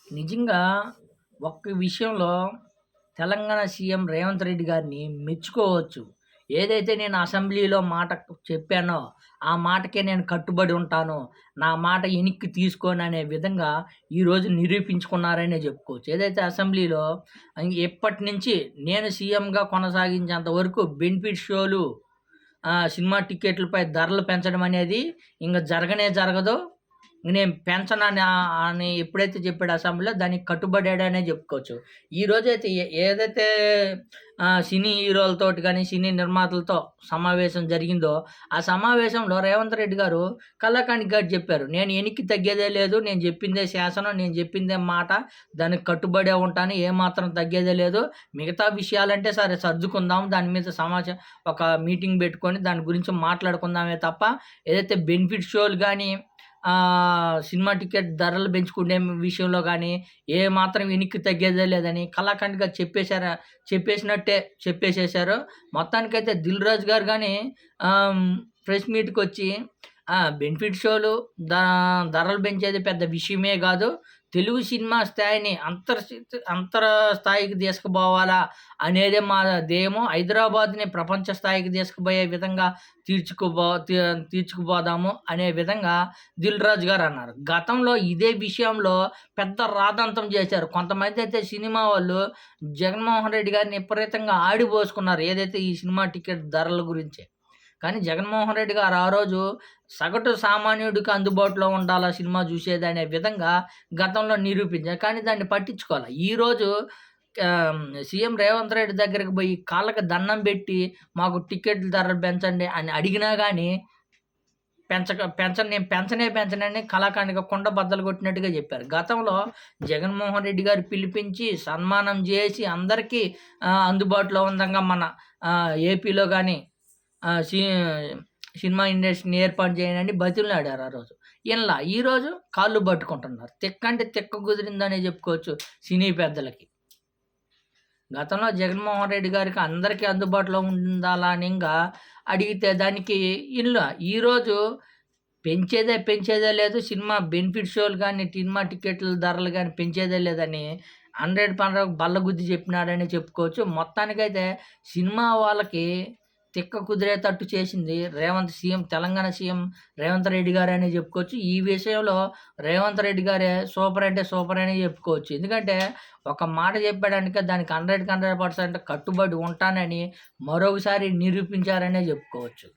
నిజంగా ఒక్క విషయంలో తెలంగాణ సీఎం రేవంత్ రెడ్డి గారిని మెచ్చుకోవచ్చు. ఏదైతే నేను అసెంబ్లీలో మాట చెప్పానో, ఆ మాటకే నేను కట్టుబడి ఉంటాను. నా మాట ఎనిక్కి తీసుకోననే విధంగా ఈరోజు నిరూపించుకున్నారనే చెప్పుకోవచ్చు. ఏదైతే అసెంబ్లీలో ఎప్పటినుంచి నేను సీఎంగా కొనసాగించేంత వరకు బెనిఫిట్ షోలు, సినిమా టికెట్లపై ధరలు పెంచడం అనేది ఇంక జరగనే జరగదు. నేను పెంచనని అని ఎప్పుడైతే చెప్పాడో అసెంబ్లీలో దానికి కట్టుబడాడనే చెప్పుకోవచ్చు. ఈరోజైతే ఏదైతే సినీ హీరోలతోటి గాని, సినీ నిర్మాతలతో సమావేశం జరిగిందో, ఆ సమావేశంలో రేవంత్ రెడ్డి గారు కళ్ళాకానికి గారు చెప్పారు. నేను ఎనిక్కి తగ్గేదే లేదు. నేను చెప్పిందే శాసనం. నేను చెప్పిందే మాట. దానికి కట్టుబడే ఉంటాను. ఏమాత్రం తగ్గేదే లేదు. మిగతా విషయాలంటే సరే సర్దుకుందాం. దాని మీద ఒక మీటింగ్ పెట్టుకొని దాని గురించి మాట్లాడుకుందామే తప్ప, ఏదైతే బెనిఫిట్ షోలు గాని, సినిమా టికెట్ ధరలు పెంచుకునే విషయంలో గానీ, ఏ మాత్రం వెనక్కి తగ్గేదే లేదని కళాఖండిగా చెప్పేసినట్టే చెప్పేసేశారు. మొత్తానికైతే 'దిల్ రాజు' గారు గానీ ప్రెస్ మీట్‌కొచ్చి బెనిఫిట్ షోలు, ధరలు పెంచేది పెద్ద విషయమే గాదు. తెలుగు సినిమా స్థాయిని అంతర స్థాయికి తీసుకుపోవాలా అనేదే మా ధ్యేయము. హైదరాబాద్‌ని ప్రపంచ స్థాయికి తీసుకుపోయే విధంగా తీర్చుకుపోదాము అనే విధంగా 'దిల్ రాజు' గారు అన్నారు. గతంలో ఇదే విషయంలో పెద్ద రాద్ధాంతం చేశారు. కొంతమందైతే సినిమా వాళ్ళు జగన్మోహన్ రెడ్డి గారిని విపరీతంగా ఆడిపోసుకున్నారు. ఏదైతే ఈ సినిమా టికెట్ ధరల గురించే. కానీ జగన్మోహన్ రెడ్డి గారు ఆ రోజు సగటు సామాన్యుడికి అందుబాటులో ఉండాలా సినిమా చూసేదనే విధంగా గతంలో నిరూపించారు. కానీ దాన్ని పట్టించుకోలే. ఈరోజు సీఎం రేవంత్ రెడ్డి దగ్గరికి పోయి కాళ్ళకి దండం పెట్టి మాకు టికెట్ల ధరలు పెంచండి అని అడిగినా గానీ నేను పెంచనని కళాఖండిగా కుండ బద్దలు కొట్టినట్టుగా చెప్పారు. గతంలో జగన్మోహన్ రెడ్డి గారు పిలిపించి సన్మానం చేసి అందరికీ అందుబాటులో ఉండంగా మన ఏపీలో గానీ సి సినిమా ఇండస్ట్రీని ఏర్పాటు చేయండని బతిమిలాడారు ఆ రోజు. ఈరోజు కాళ్ళు పట్టుకుంటున్నారు. తిక్కంటే తిక్క కుదిరిందనే చెప్పుకోవచ్చు సినీ పెద్దలకి. గతంలో జగన్మోహన్ రెడ్డి గారికి అందరికీ అందుబాటులో ఉండాలా అని అడిగితే దానికి ఈరోజు పెంచేదే లేదు. సినిమా బెనిఫిట్ షోలు గానీ, సినిమా టికెట్ల ధరలు గానీ పెంచేదే లేదని 100% బల్లగుద్ది చెప్పినాడనే చెప్పుకోవచ్చు. మొత్తానికైతే సినిమా వాళ్ళకి తిక్క కుదిరేటట్టు చేసింది తెలంగాణ సీఎం రేవంత్ రెడ్డి గారనే చెప్పుకోవచ్చు. ఈ విషయంలో రేవంత్ రెడ్డి గారే సూపర్ అంటే సూపర్ అనే చెప్పుకోవచ్చు. ఎందుకంటే ఒక మాట చెప్పాడంటే దానికి 100% కట్టుబడి ఉంటానని మరొకసారి నిరూపించారనే చెప్పుకోవచ్చు.